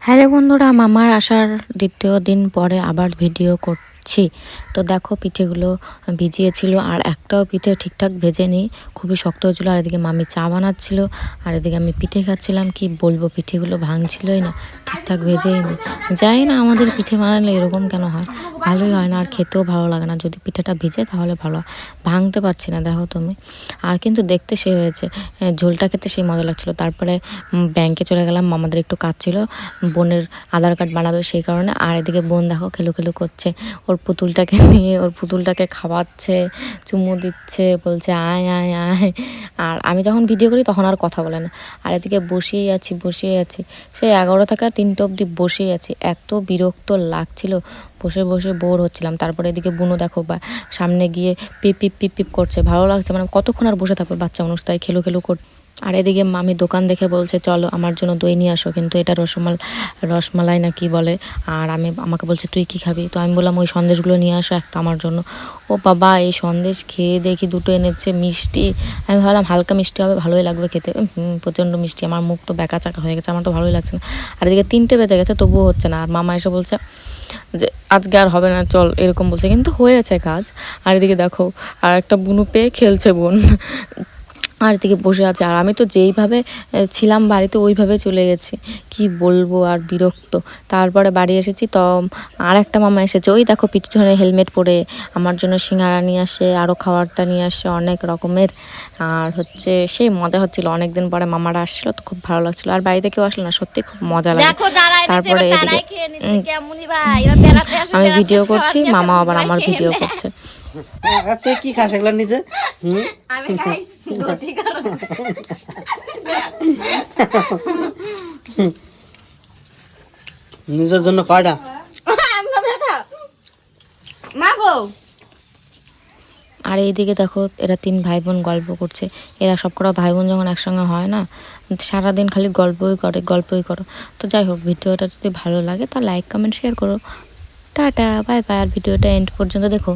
Hello বন্ধুরা, মামার আসার দ্বিতীয় দিন পরে আবার ভিডিও করছি। তো দেখো পিঠেগুলো ভিজিয়েছিল আর একটাও পিঠে ঠিকঠাক ভেজেনি, খুবই শক্ত হয়েছিল। আর এদিকে মামি চা বানাচ্ছিল আর এদিকে আমি পিঠে খাচ্ছিলাম। কি বলবো, পিঠেগুলো ভাঙছিলই না, ঠিকঠাক ভেজেই নি। যাই না, আমাদের পিঠে বানালে এরকম কেন হয়, ভালোই হয় না আর খেতেও ভালো লাগে না। যদি পিঠেটা ভিজে তাহলে ভালো হয়, ভাঙতে পারছি না দেখো তুমি। আর কিন্তু দেখতে সে হয়েছে, ঝোলটা খেতে সেই মজা লাগছিলো। তারপরে ব্যাংকে চলে গেলাম, আমাদের একটু কাজ ছিল, বোনের আধার কার্ড বানাবে সেই কারণে। আর এদিকে বোন দেখো খেলু খেলু করছে, ওর পুতুলটাকে নিয়ে ওর পুতুলটাকে খাওয়াচ্ছে, চুমু দিচ্ছে, বলছে আয় আয় আয়। আর আমি যখন ভিডিও করি তখন আর কথা বলে না। আর এদিকে বসেই আছি সেই 11 থেকে 3টে অবধি বসেই আছি, এত বিরক্ত লাগছিল, বসে বসে বোর হচ্ছিলাম। তারপরে এদিকে বুনো দেখো বা সামনে গিয়ে পিপ পিপ পিপ পিপ করছে, ভালো লাগছে, মানে কতক্ষণ আর বসে থাকবে বাচ্চা মানুষ, তাই খেলু খেলু কর। আর এদিকে মামি দোকান দেখে বলছে চলো আমার জন্য দই নিয়ে আসো, কিন্তু এটা রসমালাই না কি বলে। আর আমাকে বলছে তুই কি খাবি, তো আমি বললাম ওই সন্দেশগুলো নিয়ে আসো একটা আমার জন্য। ও বাবা, এই সন্দেশ খেয়ে দেখি দুটো এনেছে মিষ্টি। আমি ভাবলাম হালকা মিষ্টি হবে, ভালোই লাগবে খেতে। প্রচণ্ড মিষ্টি, আমার মুখ তো ব্যাকা চাকা হয়ে গেছে, আমার তো ভালোই লাগছে না। আর এদিকে 3টে বেজে গেছে তবুও হচ্ছে না। আর মামা এসে বলছে যে আজকে আর হবে না চল, এরকম বলছে, কিন্তু হয়েছে কাজ। আর এদিকে দেখো আর একটা বুনু পেয়ে খেলছে বোন, আর এদিকে বসে আছে। আর আমি তো যেইভাবে ছিলাম বাড়িতে ওইভাবে চলে গেছি, কি বলবো, আর বিরক্ত। তারপরে বাড়ি এসেছি তো আর একটা মামা এসেছে, ওই দেখো পিছনে হেলমেট পরে আমার জন্য সিঙ্গারা নিয়ে আসে, আরও খাবারটা নিয়ে আসে অনেক রকমের। আর হচ্ছে সেই মজা হচ্ছিল, অনেকদিন পরে মামারা আসছিল তো খুব ভালো লাগছিল। আর বাড়িতে কেউ আসলো না, সত্যি খুব মজা লাগে। তারপরে এদিকে আমি ভিডিও করছি, মামা আবার আমার ভিডিও করছে। তুই কি খাস এগুলো নিজে? নিজের জন্য কয়টা? আর এইদিকে দেখো এরা 3 ভাই বোন গল্প করছে। এরা সবকটা ভাই বোন যখন একসঙ্গে হয় না, সারাদিন খালি গল্পই করো। তো যাই হোক, ভিডিওটা যদি ভালো লাগে তা লাইক কমেন্ট শেয়ার করো। Tata bye bye. আর ভিডিওটা এন্ড পর্যন্ত দেখো।